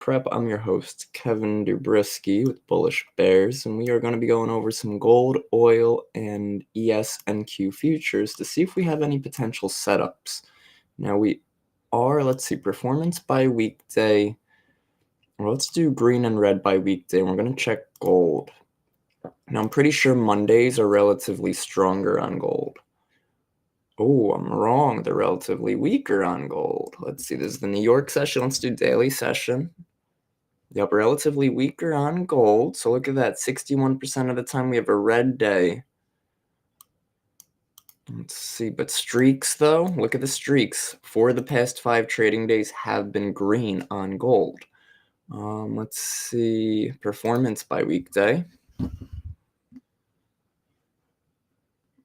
Prep. I'm your host, Kevin Dubrisky with Bullishbrs, and we are going to be going over some gold, oil, and ESNQ futures to see if we have any potential setups. Now let's see, performance by weekday. Well, let's do green and red by weekday, and we're going to check gold. Now, I'm pretty sure Mondays are relatively stronger on gold. Oh, I'm wrong. They're relatively weaker on gold. Let's see, this is the New York session. Let's do daily session. Yep, relatively weaker on gold. So look at that, 61% of the time we have a red day. Let's see, but streaks though, look at the streaks. 4 of the past 5 trading days have been green on gold. Let's see, performance by weekday.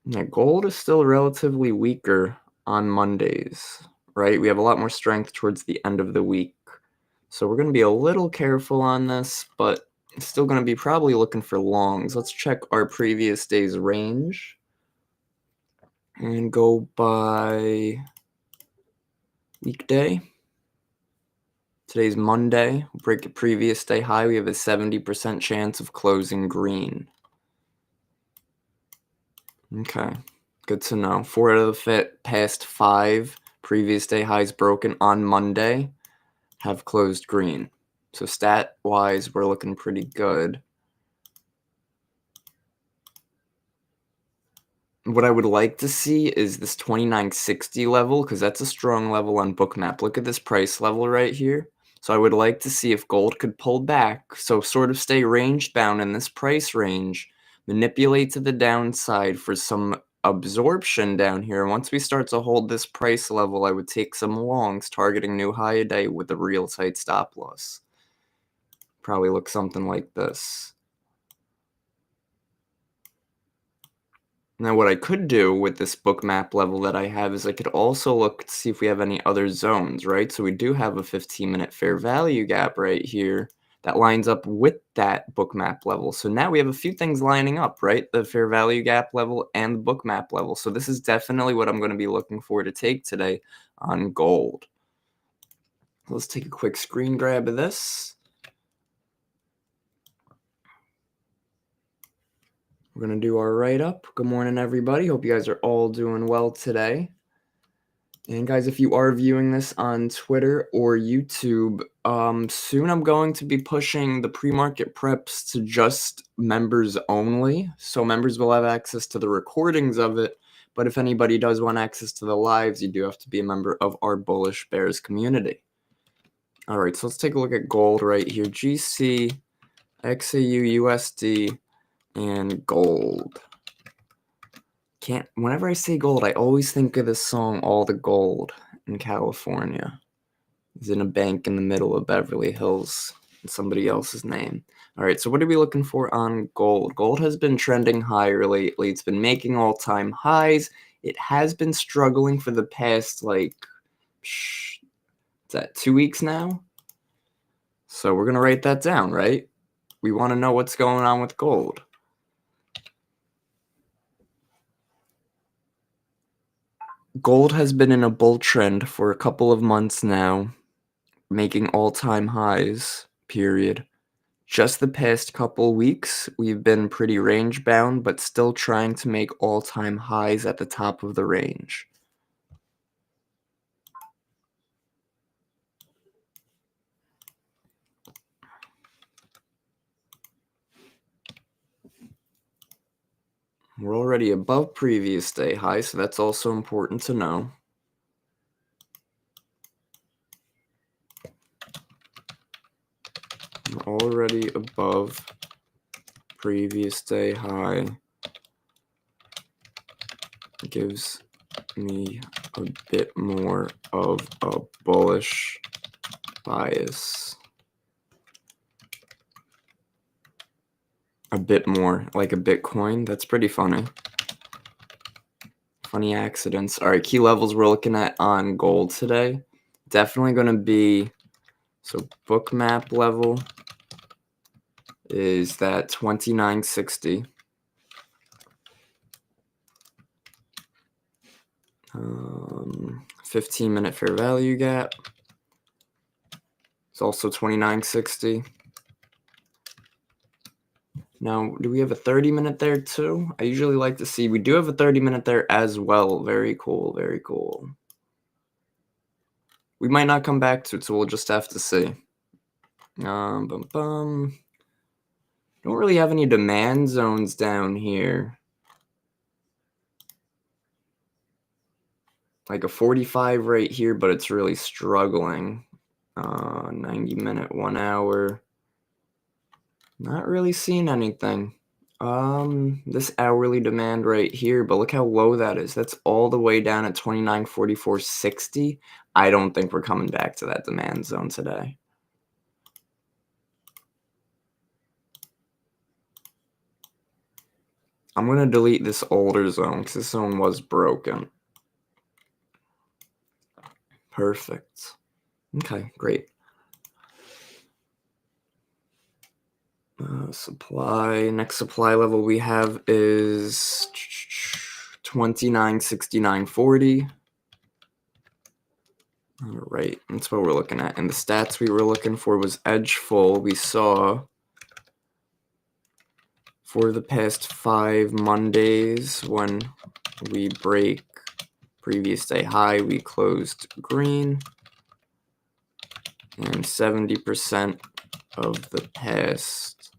Yeah, gold is still relatively weaker on Mondays, right? We have a lot more strength towards the end of the week. So we're going to be a little careful on this, but still going to be probably looking for longs. Let's check our previous day's range and go by weekday. Today's Monday. We'll break a previous day high. We have a 70% chance of closing green. Okay, good to know. 4 out of the past 5 previous day highs broken on Monday have closed green. So stat-wise, we're looking pretty good. What I would like to see is this 2960 level, because that's a strong level on Bookmap. Look at this price level right here. So I would like to see if gold could pull back, so sort of stay range bound in this price range, manipulate to the downside for some absorption down here. And once we start to hold this price level, I would take some longs targeting new high a day with a real tight stop loss. Probably look something like this. Now, what I could do with this Bookmap level that I have is I could also look to see if we have any other zones, right? So we do have a 15-minute fair value gap right here that lines up with that Bookmap level. So now we have a few things lining up, right? The fair value gap level and the Bookmap level. So this is definitely what I'm going to be looking for to take today on gold. Let's take a quick screen grab of this. We're going to do our write-up. Good morning, everybody. Hope you guys are all doing well today. And guys, if you are viewing this on Twitter or YouTube, soon I'm going to be pushing the pre-market preps to just members only. So members will have access to the recordings of it. But if anybody does want access to the lives, you do have to be a member of our Bullishbrs community. All right, so let's take a look at gold right here. GC, XAU, USD, and gold. Whenever I say gold, I always think of this song, All the Gold in California. It's in a bank in the middle of Beverly Hills. It's somebody else's name. All right, so what are we looking for on gold? Gold has been trending higher lately. It's been making all-time highs. It has been struggling for the past, is that 2 weeks now? So we're going to write that down, right? We want to know what's going on with gold. Gold has been in a bull trend for a couple of months now, making all-time highs, period. Just the past couple weeks, we've been pretty range-bound, but still trying to make all-time highs at the top of the range. We're already above previous day high, so that's also important to know. We're already above previous day high. Gives me a bit more of a bullish bias. A bit more, like a Bitcoin. That's pretty funny. Funny accidents. All right, key levels we're looking at on gold today. Definitely going to be, so Bookmap level is that 2960. 15-minute fair value gap. It's also 29.60. Now, do we have a 30-minute there too? I usually like to see. We do have a 30-minute there as well. Very cool, very cool. We might not come back to it, so we'll just have to see. Don't really have any demand zones down here. Like a 45 right here, but it's really struggling. 90-minute, 1 hour. Not really seeing anything. This hourly demand right here, but look how low that is. That's all the way down at 29.44.60. I don't think we're coming back to that demand zone today. I'm going to delete this older zone because this zone was broken. Perfect. Okay, great. Supply. Next supply level we have is 29.69.40. All right, that's what we're looking at. And the stats we were looking for was edge full. We saw for the past 5 Mondays when we break previous day high, we closed green. And 70% of the past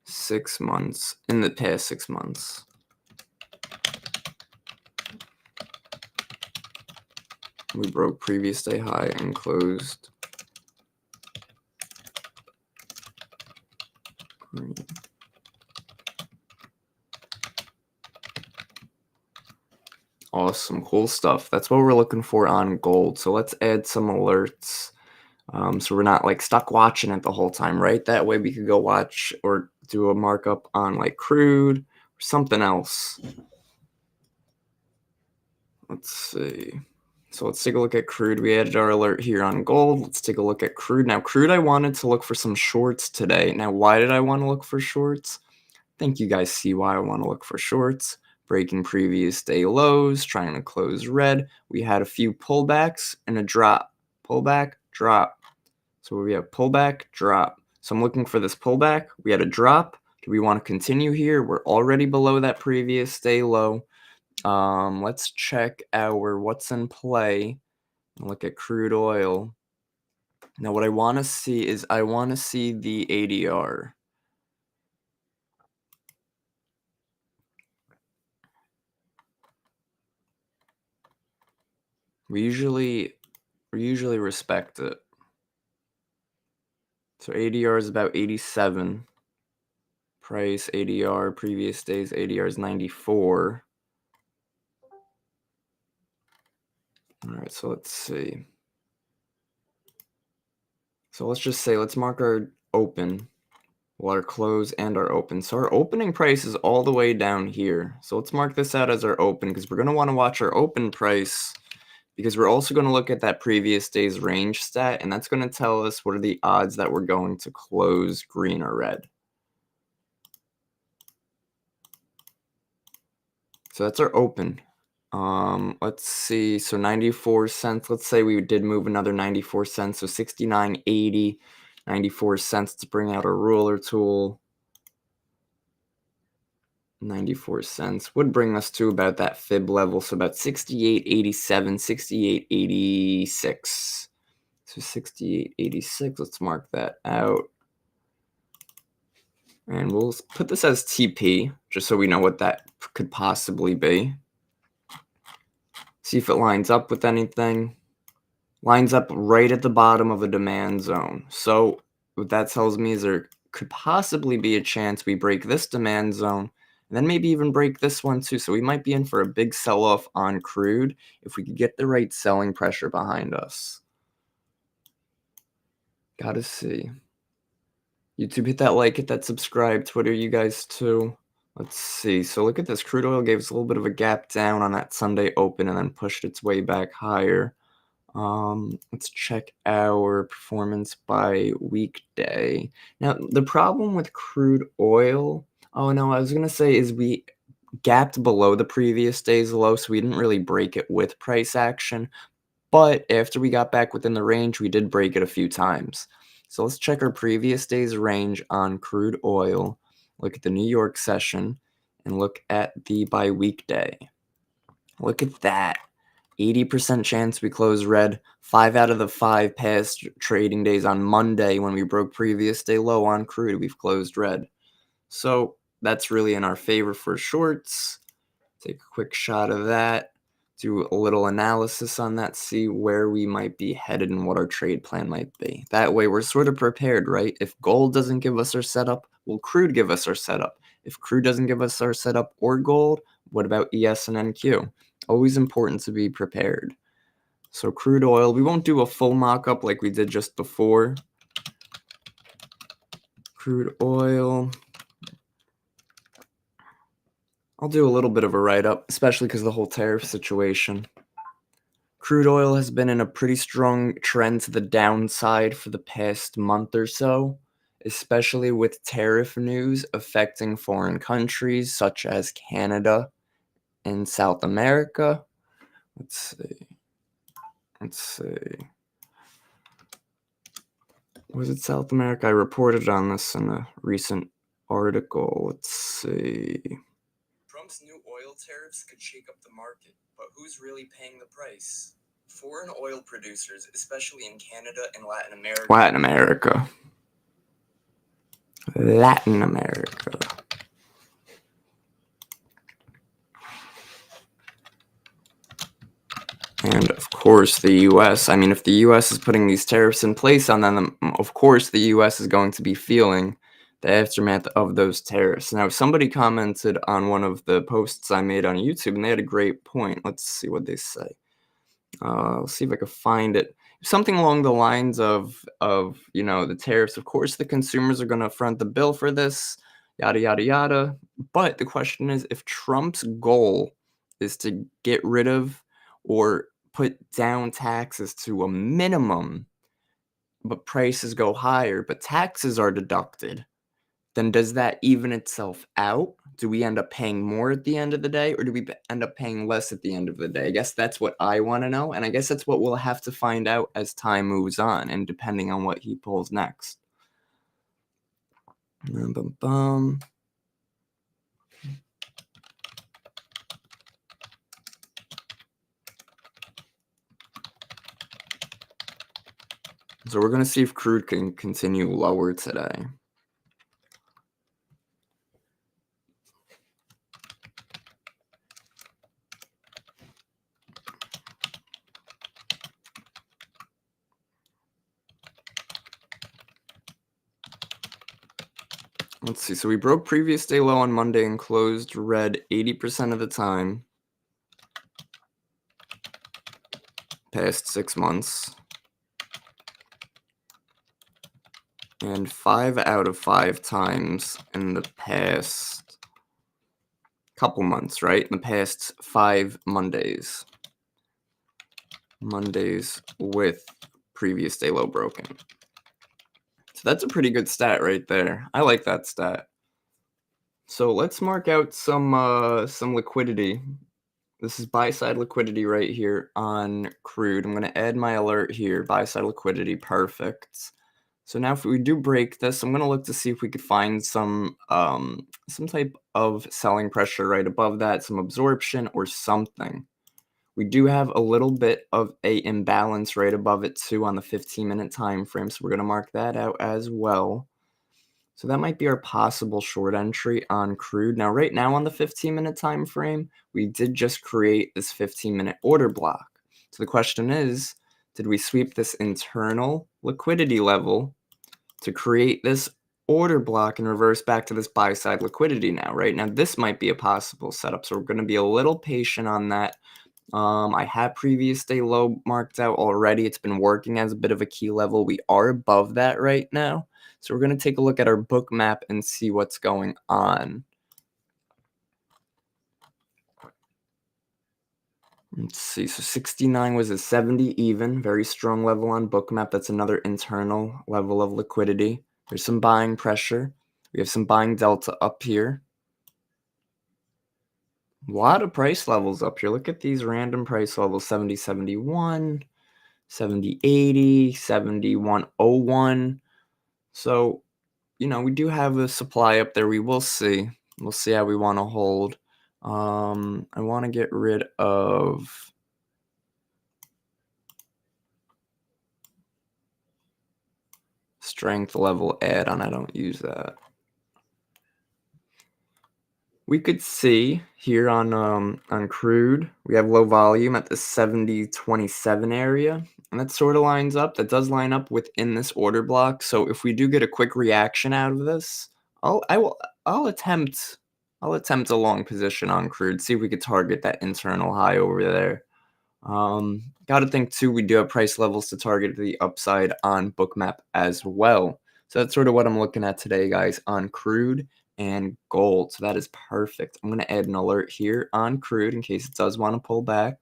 6 months, in the past 6 months, we broke previous day high and closed green. Awesome, cool stuff. That's what we're looking for on gold. So let's add some alerts. So we're not like stuck watching it the whole time, right? That way we could go watch or do a markup on like crude or something else. Let's see. So let's take a look at crude. We added our alert here on gold. Let's take a look at crude. Now, crude, I wanted to look for some shorts today. Now, why did I want to look for shorts? I think you guys see why I want to look for shorts. Breaking previous day lows, trying to close red. We had a few pullbacks and a drop. Pullback, drop. So we have pullback, drop. So I'm looking for this pullback. We had a drop. Do we want to continue here? We're already below that previous day low. Let's check our what's in play and look at crude oil. Now, what I want to see is I want to see the ADR. We usually respect it. So ADR is about 87. Price ADR, previous days ADR is 94. All right, so let's see. So let's just say, let's mark our open, well, our close and our open. So our opening price is all the way down here. So let's mark this out as our open because we're going to want to watch our open price because we're also going to look at that previous day's range stat, and that's going to tell us what are the odds that we're going to close green or red. So that's our open. Let's see. So 94 cents. Let's say we did move another 94 cents. So 69.80, 94 cents to bring out a ruler tool. 94 cents would bring us to about that fib level. So about 68.87, 68.86. So 68.86. Let's mark that out. And we'll put this as TP just so we know what that could possibly be. See if it lines up with anything. Lines up right at the bottom of a demand zone. So what that tells me is there could possibly be a chance we break this demand zone and then maybe even break this one too. So we might be in for a big sell-off on crude if we could get the right selling pressure behind us. Gotta see. YouTube, hit that like, hit that subscribe. Twitter, you guys too. Let's see. So look at this. Crude oil gave us a little bit of a gap down on that Sunday open and then pushed its way back higher. Let's check our performance by weekday. Now, the problem with crude oil, oh no, I was going to say is we gapped below the previous day's low, so we didn't really break it with price action. But after we got back within the range, we did break it a few times. So let's check our previous day's range on crude oil, look at the New York session, and look at the bi-weekday. Look at that. 80% chance we close red. 5 out of the 5 past trading days on Monday when we broke previous day low on crude, we've closed red. So that's really in our favor for shorts. Take a quick shot of that. Do a little analysis on that, see where we might be headed and what our trade plan might be. That way we're sort of prepared, right? If gold doesn't give us our setup, will crude give us our setup? If crude doesn't give us our setup or gold, what about ES and NQ? Always important to be prepared. So crude oil, we won't do a full mock-up like we did just before. Crude oil. I'll do a little bit of a write-up, especially because of the whole tariff situation. Crude oil has been in a pretty strong trend to the downside for the past month or so, especially with tariff news affecting foreign countries such as Canada and South America. Let's see. Was it South America? I reported on this in a recent article. Let's see. Trump's new oil tariffs could shake up the market, but who's really paying the price? Foreign oil producers, especially in Canada and Latin America. And of course the US. I mean, if the US is putting these tariffs in place on them, of course the US is going to be feeling the aftermath of those tariffs. Now, somebody commented on one of the posts I made on YouTube, and they had a great point. Let's see what they say. I'll see if I can find it. Something along the lines of the tariffs. Of course, the consumers are going to front the bill for this, yada, yada, yada. But the question is, if Trump's goal is to get rid of or put down taxes to a minimum, but prices go higher, but taxes are deducted, then does that even itself out? Do we end up paying more at the end of the day, or do we end up paying less at the end of the day? I guess that's what I want to know, and I guess that's what we'll have to find out as time moves on, and depending on what he pulls next. So we're going to see if crude can continue lower today. Let's see. So we broke previous day low on Monday and closed red 80% of the time. Past 6 months. And 5 out of 5 times in the past couple months, right? In the past 5 Mondays. Mondays with previous day low broken. So that's a pretty good stat right there. I like that stat. So let's mark out some liquidity. This is buy-side liquidity right here on crude. I'm going to add my alert here. Buy-side liquidity, perfect. So now if we do break this, I'm going to look to see if we could find some type of selling pressure right above that, some absorption or something. We do have a little bit of a imbalance right above it too on the 15-minute time frame, so we're going to mark that out as well. So that might be our possible short entry on crude. Now, right now on the 15-minute time frame, we did just create this 15-minute order block. So the question is, did we sweep this internal liquidity level to create this order block and reverse back to this buy-side liquidity now, right? Now, this might be a possible setup, so we're going to be a little patient on that. I have previous day low marked out already. It's been working as a bit of a key level. We are above that right now. So we're going to take a look at our book map and see what's going on. Let's see. So 69 was a 70 even. Very strong level on book map. That's another internal level of liquidity. There's some buying pressure. We have some buying delta up here. A lot of price levels up here. Look at these random price levels, 70, 71, 70.80, 71.01. So, we do have a supply up there. We will see. We'll see how we want to hold. I want to get rid of strength level add-on. I don't use that. We could see here on crude, we have low volume at the 70.27 area, and that sort of lines up. That does line up within this order block. So if we do get a quick reaction out of this, I'll attempt a long position on crude. See if we could target that internal high over there. Got to think too, we do have price levels to target the upside on Bookmap as well. So that's sort of what I'm looking at today, guys, on crude and gold. So that is perfect. I'm going to add an alert here on crude in case it does want to pull back.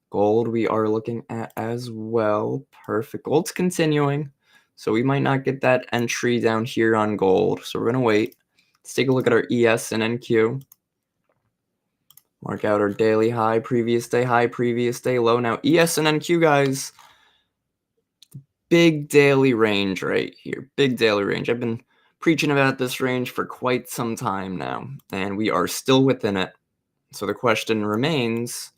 Gold we are looking at as well. Perfect. Gold's continuing. So we might not get that entry down here on gold. So we're going to wait. Let's take a look at our ES and NQ. Mark out our daily high, previous day low. Now ES and NQ, guys, big daily range right here. Big daily range. I've been preaching about this range for quite some time now, and we are still within it. So the question remains,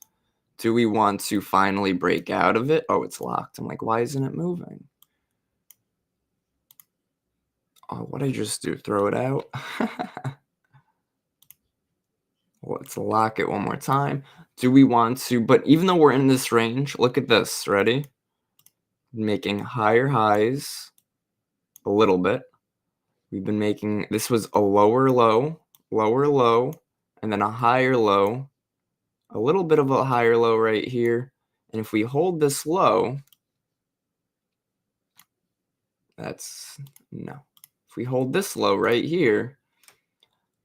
do we want to finally break out of it? Oh, it's locked. I'm like, why isn't it moving? Oh, what'd I just do? Throw it out? Let's lock it one more time. Do we want to, but even though we're in this range, look at this, ready? Making higher highs a little bit. We've been making, this was a lower low, and then a higher low, a little bit of a higher low right here. And if we hold this low, no. If we hold this low right here,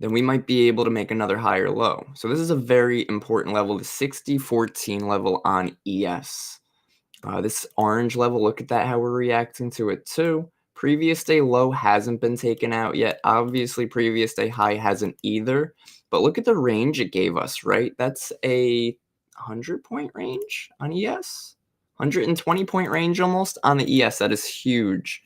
then we might be able to make another higher low. So this is a very important level, the 60.14 level on ES. This orange level, look at that, how we're reacting to it too. Previous day low hasn't been taken out yet. Obviously, previous day high hasn't either. But look at the range it gave us, right? That's a 100-point range on ES. 120-point range almost on the ES. That is huge.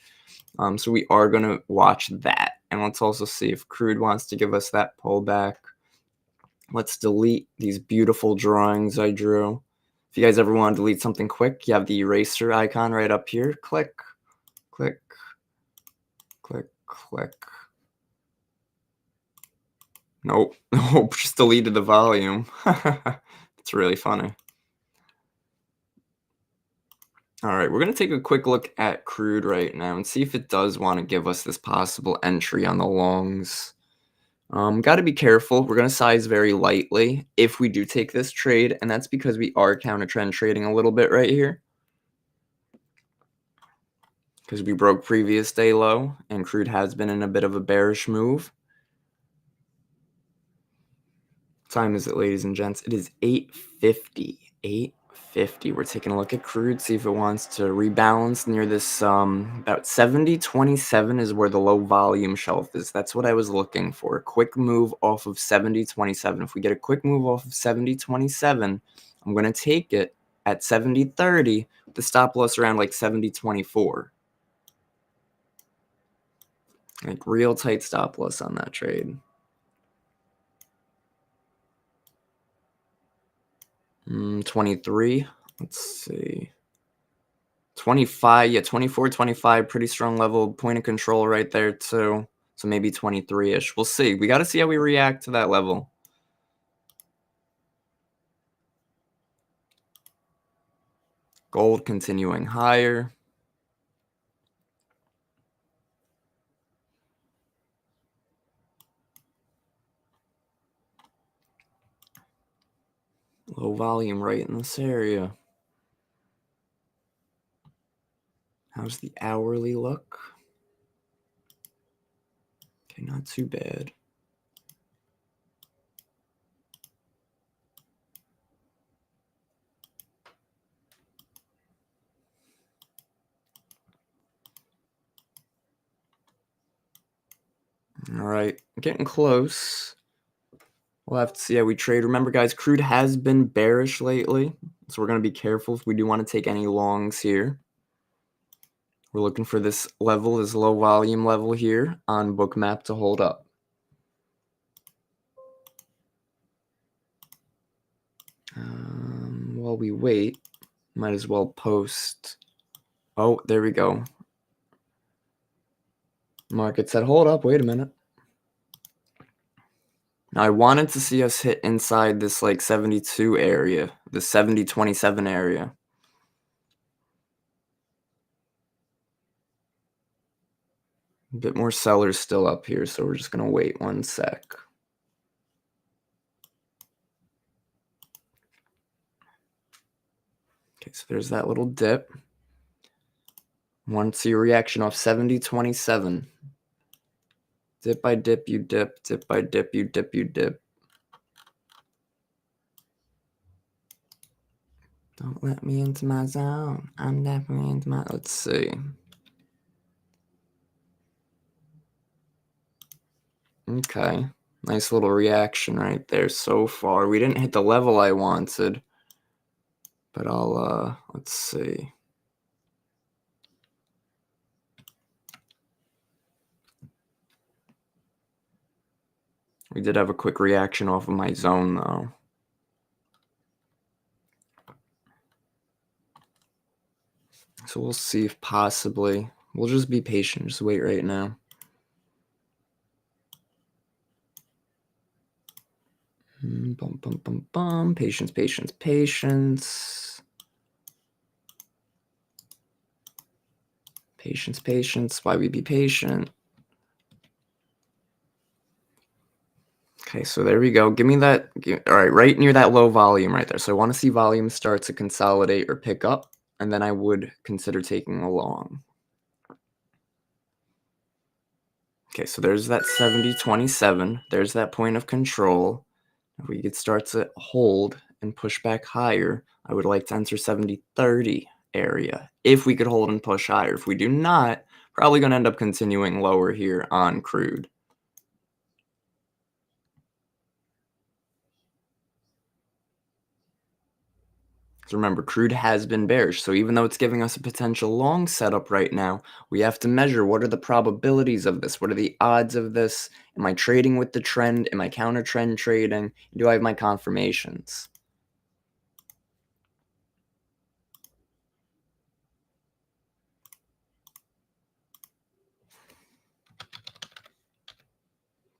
So we are going to watch that. And let's also see if crude wants to give us that pullback. Let's delete these beautiful drawings I drew. If you guys ever want to delete something quick, you have the eraser icon right up here. Click, click, click, click. Nope, nope, just deleted the volume. It's really funny. All right, we're going to take a quick look at crude right now and see if it does want to give us this possible entry on the longs. Got to be careful. We're going to size very lightly if we do take this trade, and that's because we are counter trend trading a little bit right here. Because we broke previous day low, and crude has been in a bit of a bearish move. What time is it, ladies and gents? It is 8:50. 8:50. We're taking a look at crude, see if it wants to rebalance near this about 70.27 is where the low volume shelf is. That's what I was looking for. A quick move off of 70.27. If we get a quick move off of 70.27, I'm going to take it at 70.30 with the stop loss around like 70.24. Like real tight stop loss on that trade. 23. Let's see. 25. Yeah, 24, 25. Pretty strong level. Point of control right there too. So maybe 23-ish. We'll see. We got to see how we react to that level. Gold continuing higher. Low volume right in this area. How's the hourly look? Okay, not too bad. All right, getting close. We'll have to see how we trade. Remember, guys, crude has been bearish lately. So we're going to be careful if we do want to take any longs here. We're looking for this level, this low volume level here on Bookmap to hold up. While we wait, might as well post. Oh, there we go. Market said, hold up, wait a minute. Now I wanted to see us hit inside this like 72 area, the 70.27 area. A bit more sellers still up here, so we're just going to wait 1 sec. Okay, so there's that little dip. Want to see a reaction off 70.27. Dip by dip, you dip. Dip by dip, you dip, you dip. Don't let me into my zone. I'm definitely into my... Let's see. Okay. Nice little reaction right there so far. We didn't hit the level I wanted. But let's see. We did have a quick reaction off of my zone, though. So we'll see if possibly... We'll just be patient. Just wait right now. Bum, bum, bum, bum. Patience, patience, patience. Patience, patience. Why we be patient? Okay, so there we go. Give me that. All right, right near that low volume right there. So I want to see volume start to consolidate or pick up, and then I would consider taking a long. Okay, so there's that 70.27. There's that point of control. If we could start to hold and push back higher, I would like to enter 70.30 area. If we could hold and push higher. If we do not, probably going to end up continuing lower here on crude. So remember, crude has been bearish, so even though it's giving us a potential long setup right now, we have to measure what are the probabilities of this, what are the odds of this, am I trading with the trend, am I counter trend trading, do I have my confirmations?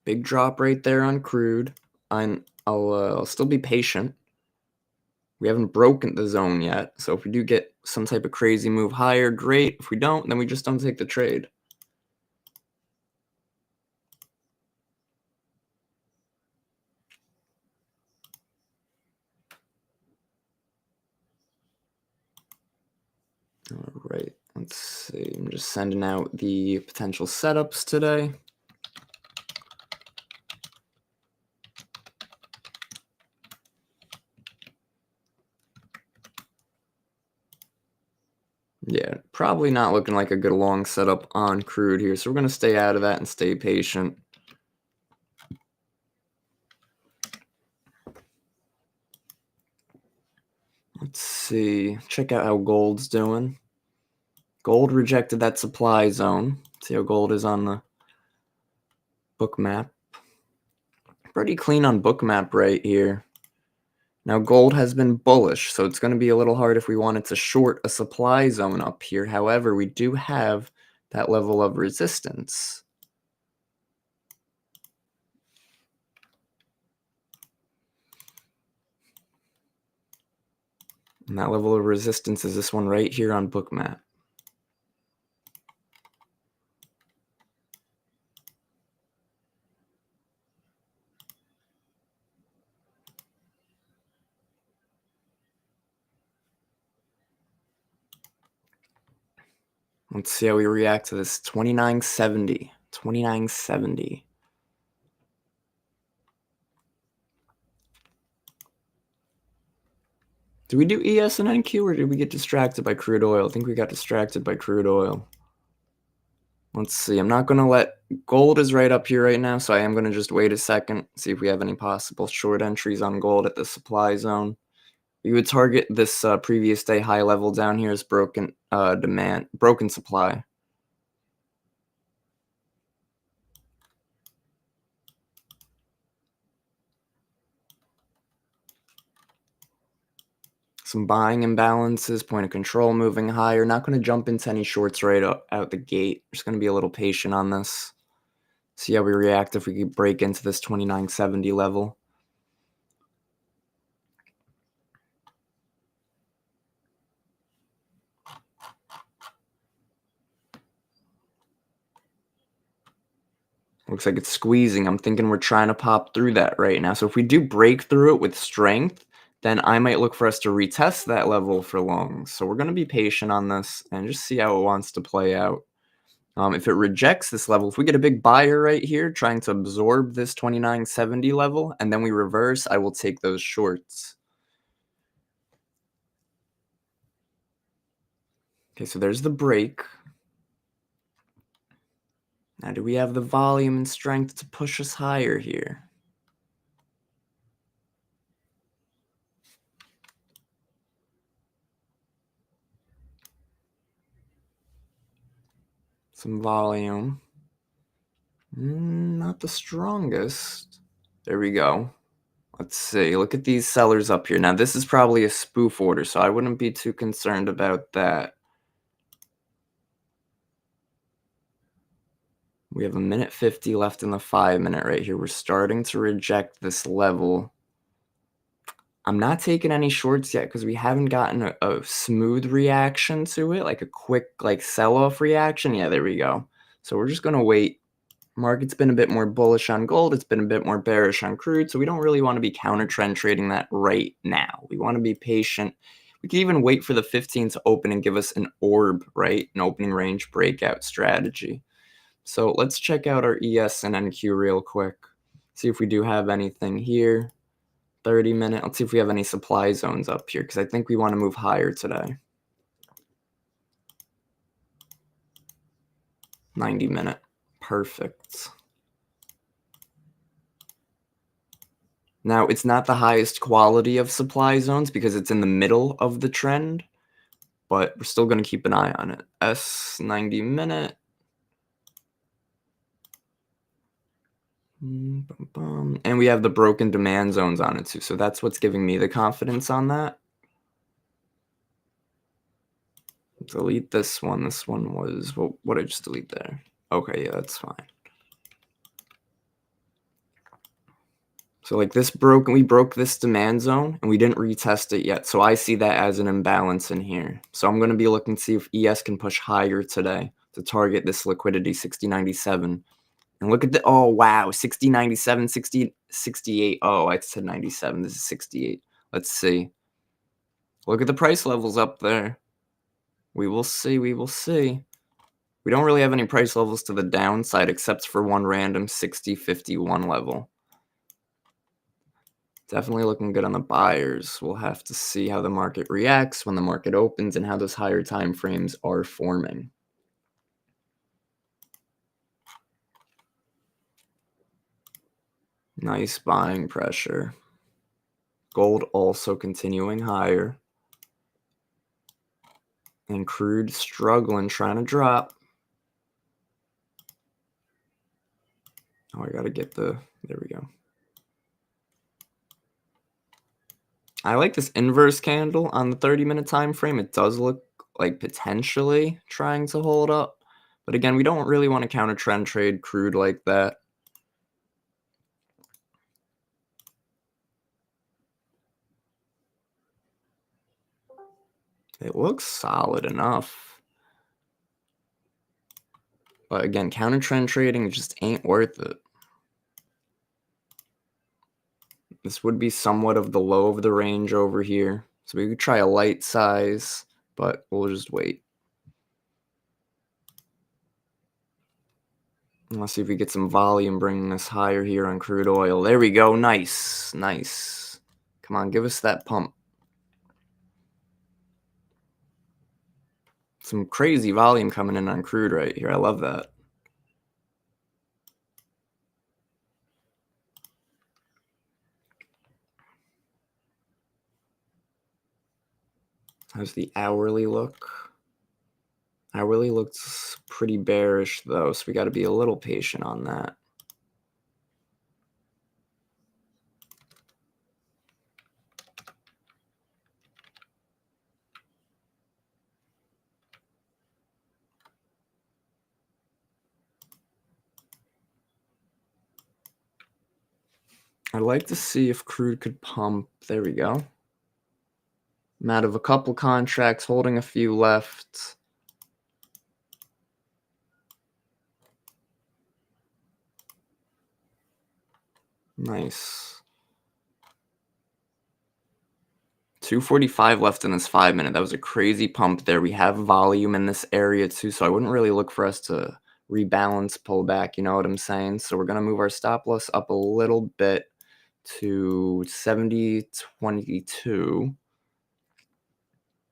Big drop right there on crude. I'll still be patient. We haven't broken the zone yet, so if we do get some type of crazy move higher, great. If we don't, then we just don't take the trade. All right, let's see. I'm just sending out the potential setups today. Yeah, probably not looking like a good long setup on crude here, so we're going to stay out of that and stay patient. Let's see. Check out how gold's doing. Gold rejected that supply zone. See how gold is on the Bookmap. Pretty clean on Bookmap right here. Now gold has been bullish, so it's going to be a little hard if we wanted to short a supply zone up here. However, we do have that level of resistance. And that level of resistance is this one right here on Bookmap. Let's see how we react to this 29.70. 29.70. Did we do ES and NQ, or did we get distracted by crude oil? I think we got distracted by crude oil. Let's see. I'm not going to let... Gold is right up here right now, so I am going to just wait a second, see if we have any possible short entries on gold at the supply zone. We would target this previous day high level down here as broken supply. Some buying imbalances, point of control moving higher. Not going to jump into any shorts right out the gate. Just going to be a little patient on this. See how we react if we could break into this 2970 level. Looks like it's squeezing. I'm thinking we're trying to pop through that right now. So if we do break through it with strength, then I might look for us to retest that level for longs. So we're going to be patient on this and just see how it wants to play out. If it rejects this level, if we get a big buyer right here trying to absorb this 2970 level and then we reverse, I will take those shorts. Okay, so there's the break. Now, do we have the volume and strength to push us higher here? Some volume. Not the strongest. There we go. Let's see. Look at these sellers up here. Now, this is probably a spoof order, so I wouldn't be too concerned about that. We have 1:50 left in the 5-minute right here. We're starting to reject this level. I'm not taking any shorts yet because we haven't gotten a smooth reaction to it, like a quick sell-off reaction. Yeah, there we go. So we're just going to wait. Market's been a bit more bullish on gold. It's been a bit more bearish on crude. So we don't really want to be counter trend trading that right now. We want to be patient. We can even wait for the 15 to open and give us an orb, right? An opening range breakout strategy. So let's check out our ES and NQ real quick. See if we do have anything here. 30-minute. Let's see if we have any supply zones up here because I think we want to move higher today. 90-minute. Perfect. Now, it's not the highest quality of supply zones because it's in the middle of the trend, but we're still going to keep an eye on it. S 90-minute. And we have the broken demand zones on it too. So that's what's giving me the confidence on that. Delete this one. This one was, well, what did I just delete there? Okay, yeah, that's fine. So like this we broke this demand zone and we didn't retest it yet. So I see that as an imbalance in here. So I'm going to be looking to see if ES can push higher today to target this liquidity 60.97. And look at the, oh wow, 60.97, 60.68. Oh, I said 97. This is 68. Let's see. Look at the price levels up there. We will see. We will see. We don't really have any price levels to the downside except for one random 60.51 level. Definitely looking good on the buyers. We'll have to see how the market reacts when the market opens and how those higher time frames are forming. Nice buying pressure. Gold also continuing higher. And crude struggling, trying to drop. Oh, I gotta get there we go. I like this inverse candle on the 30-minute time frame. It does look like potentially trying to hold up. But again, we don't really want to counter trend trade crude like that. It looks solid enough. But again, counter trend trading just ain't worth it. This would be somewhat of the low of the range over here. So we could try a light size, but we'll just wait. Let's see if we get some volume bringing us higher here on crude oil. There we go. Nice. Nice. Come on, give us that pump. Some crazy volume coming in on crude right here. I love that. How's the hourly look? Hourly looks pretty bearish though, so we got to be a little patient on that. I'd like to see if crude could pump. There we go. I'm out of a couple contracts, holding a few left. Nice. 245 left in this 5-minute. That was a crazy pump there. We have volume in this area too, so I wouldn't really look for us to rebalance, pull back, you know what I'm saying? So we're going to move our stop loss up a little bit to 70.22.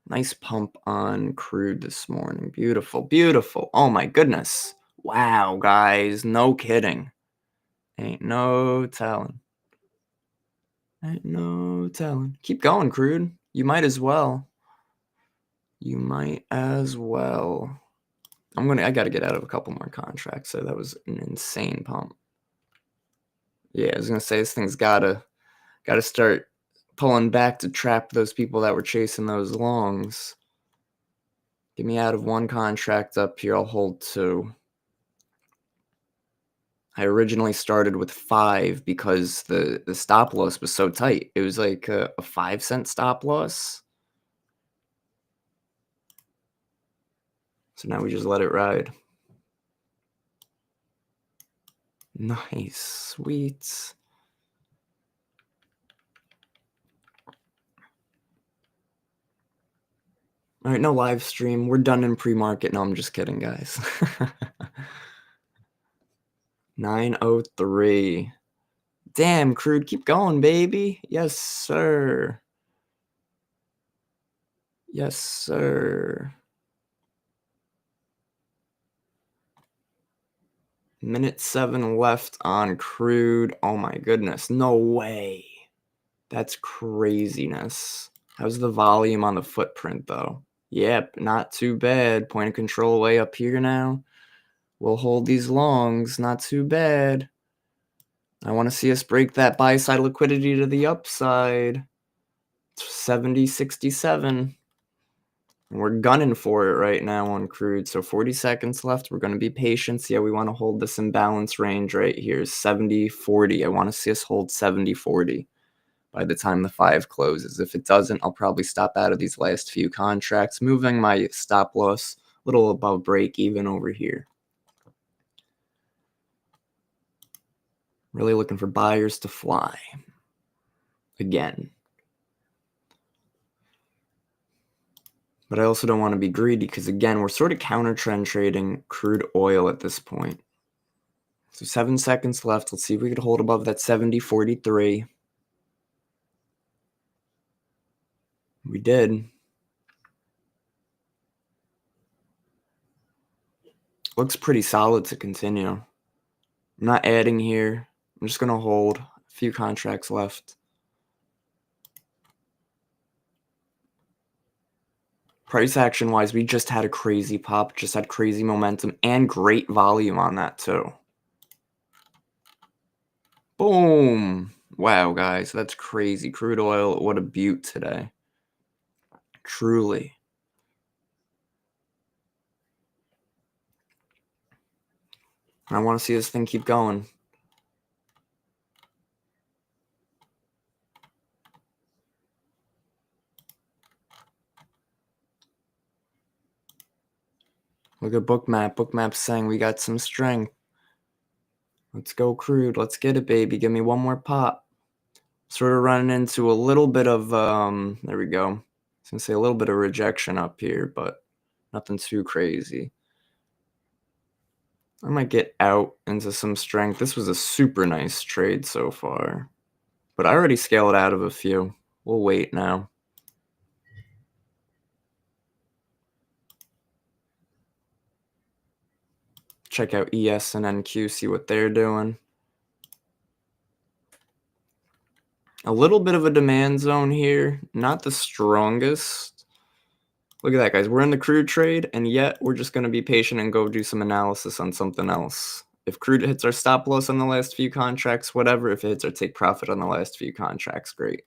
Nice pump on crude this morning. Beautiful, beautiful. Oh my goodness. Wow, guys, no kidding. Ain't no telling. Ain't no telling. Keep going, crude. You might as well. You might as well. I gotta get out of a couple more contracts. So that was an insane pump. Yeah, I was gonna say this thing's gotta start pulling back to trap those people that were chasing those longs. Get me out of one contract up here. I'll hold two. I originally started with 5 because the stop loss was so tight. It was like a 5-cent stop loss. So now we just let it ride. Nice. Sweet. All right, no live stream. We're done in pre-market. No, I'm just kidding, guys. 9:03. Damn, crude, keep going, baby. Yes, sir. Yes, sir. Minute 7 left on crude. Oh my goodness. No way. That's craziness. How's the volume on the footprint, though? Yep, not too bad. Point of control way up here now. We'll hold these longs. Not too bad. I want to see us break that buy side liquidity to the upside. 70.67. And we're gunning for it right now on crude. So 40 seconds left. We're going to be patient. Yeah, we want to hold this imbalance range right here. 70.40. I want to see us hold 70.40 by the time the 5 closes. If it doesn't, I'll probably stop out of these last few contracts, moving my stop loss a little above break even over here. Really looking for buyers to fly again. But I also don't want to be greedy because, again, we're sort of counter trend trading crude oil at this point. So 7 seconds left. Let's see if we could hold above that 70.43. We did. Looks pretty solid to continue. I'm not adding here. I'm just going to hold. A few contracts left. Price action wise, we just had a crazy pop, just had crazy momentum and great volume on that too. Boom. Wow, guys, that's crazy. Crude oil, what a beaut today. Truly. I want to see this thing keep going. Look at Bookmap. Bookmap's saying we got some strength. Let's go crude. Let's get it, baby. Give me one more pop. Sort of running into a little bit of, there we go. I was going to say a little bit of rejection up here, but nothing too crazy. I might get out into some strength. This was a super nice trade so far, but I already scaled out of a few. We'll wait now. Check out ES and NQ, see what they're doing. A little bit of a demand zone here, not the strongest. Look at that, guys. We're in the crude trade, and yet we're just going to be patient and go do some analysis on something else. If crude hits our stop loss on the last few contracts, whatever. If it hits our take profit on the last few contracts, great.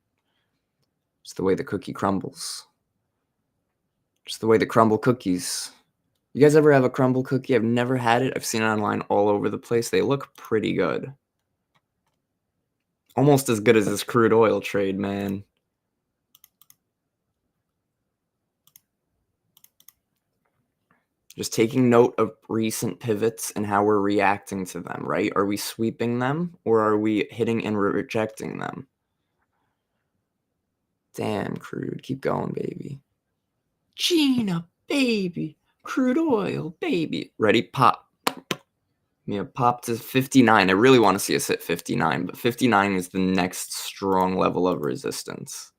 Just the way the cookie crumbles. Just the way the crumble cookies. You guys ever have a crumble cookie? I've never had it. I've seen it online all over the place. They look pretty good. Almost as good as this crude oil trade, man. Just taking note of recent pivots and how we're reacting to them, right? Are we sweeping them or are we hitting and rejecting them? Damn, crude. Keep going, baby. Gina, baby. Crude oil, baby. Ready? Pop. Yeah, pop to 59. I really want to see us hit 59, but 59 is the next strong level of resistance.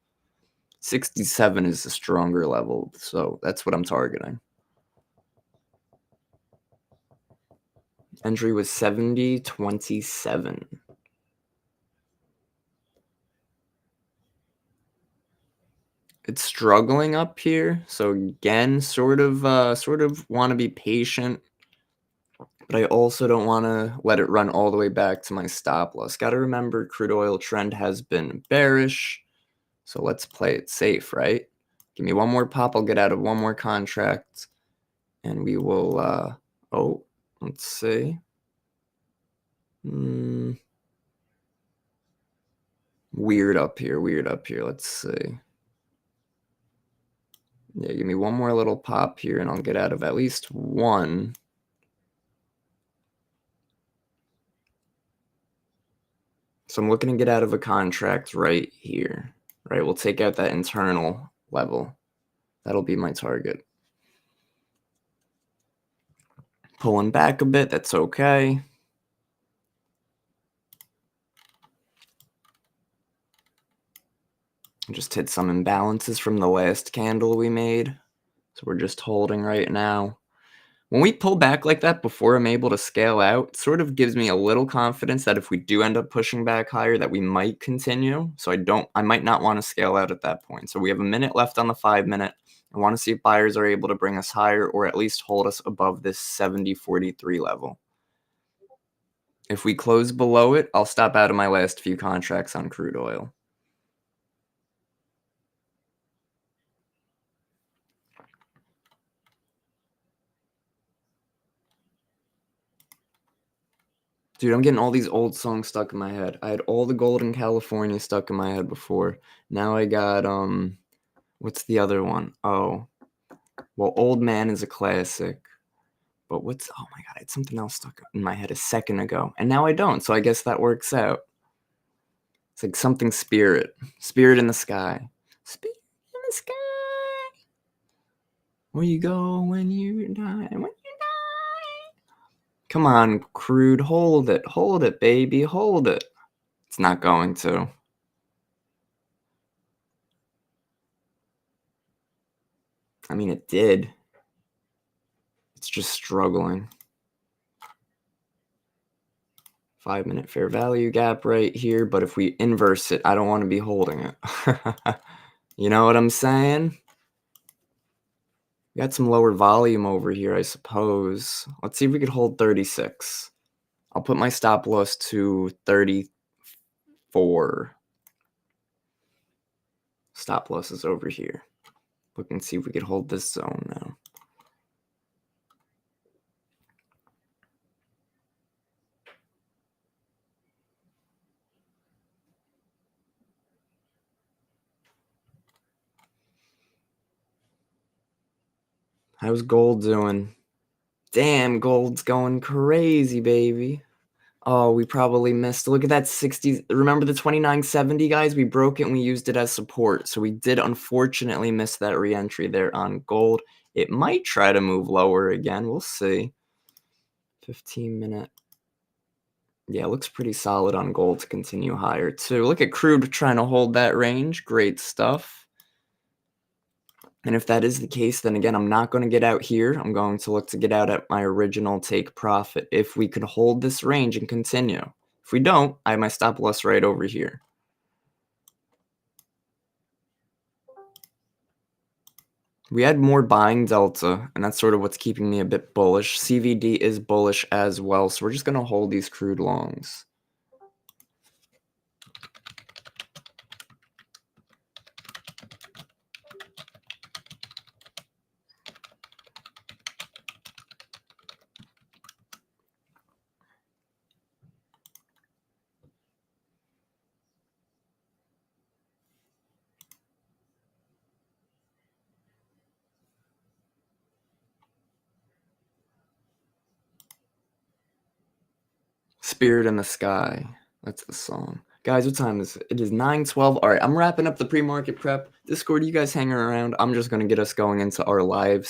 67 is the stronger level, so that's what I'm targeting. Entry was 70.27. It's struggling up here, so again, sort of want to be patient, but I also don't want to let it run all the way back to my stop loss. Got to remember, crude oil trend has been bearish, so let's play it safe, right? Give me one more pop, I'll get out of one more contract, and we will, oh, let's see. Weird up here, let's see. Yeah, give me one more little pop here, and I'll get out of at least one. So I'm looking to get out of a contract right here, right? We'll take out that internal level. That'll be my target. Pulling back a bit, that's okay. Just hit some imbalances from the last candle we made. So we're just holding right now. When we pull back like that before I'm able to scale out, it sort of gives me a little confidence that if we do end up pushing back higher, that we might continue. So I might not want to scale out at that point. So we have a minute left on the 5-minute. I want to see if buyers are able to bring us higher or at least hold us above this 70.43 level. If we close below it, I'll stop out of my last few contracts on crude oil. Dude, I'm getting all these old songs stuck in my head. I had All the Gold in California stuck in my head before. Now I got, what's the other one? Oh, well, Old Man is a classic. But oh my God, I had something else stuck in my head a second ago. And now I don't, so I guess that works out. It's like something spirit. Spirit in the sky. Spirit in the sky. Where you go when you die. When you die. Come on, crude, hold it. Hold it, baby, hold it. It's not going to. I mean, it did. It's just struggling. 5-minute fair value gap right here, but if we inverse it, I don't want to be holding it. You know what I'm saying? Got some lower volume over here, I suppose. Let's see if we could hold 36. I'll put my stop loss to 34. Stop loss is over here. Look and see if we could hold this zone now. How's gold doing? Damn, gold's going crazy, baby. Oh, we probably missed. Look at that 60. Remember the 2970, guys? We broke it and we used it as support. So we did unfortunately miss that re-entry there on gold. It might try to move lower again. We'll see. 15-minute. Yeah, it looks pretty solid on gold to continue higher too. Look at crude trying to hold that range. Great stuff. And if that is the case, then again, I'm not going to get out here. I'm going to look to get out at my original take profit if we could hold this range and continue. If we don't, I have my stop loss right over here. We had more buying delta, and that's sort of what's keeping me a bit bullish. CVD is bullish as well, so we're just going to hold these crude longs. Spirit in the Sky. That's the song. Guys, what time is it? It is 9:12. All right, I'm wrapping up the pre-market prep. Discord, you guys hanging around. I'm just going to get us going into our live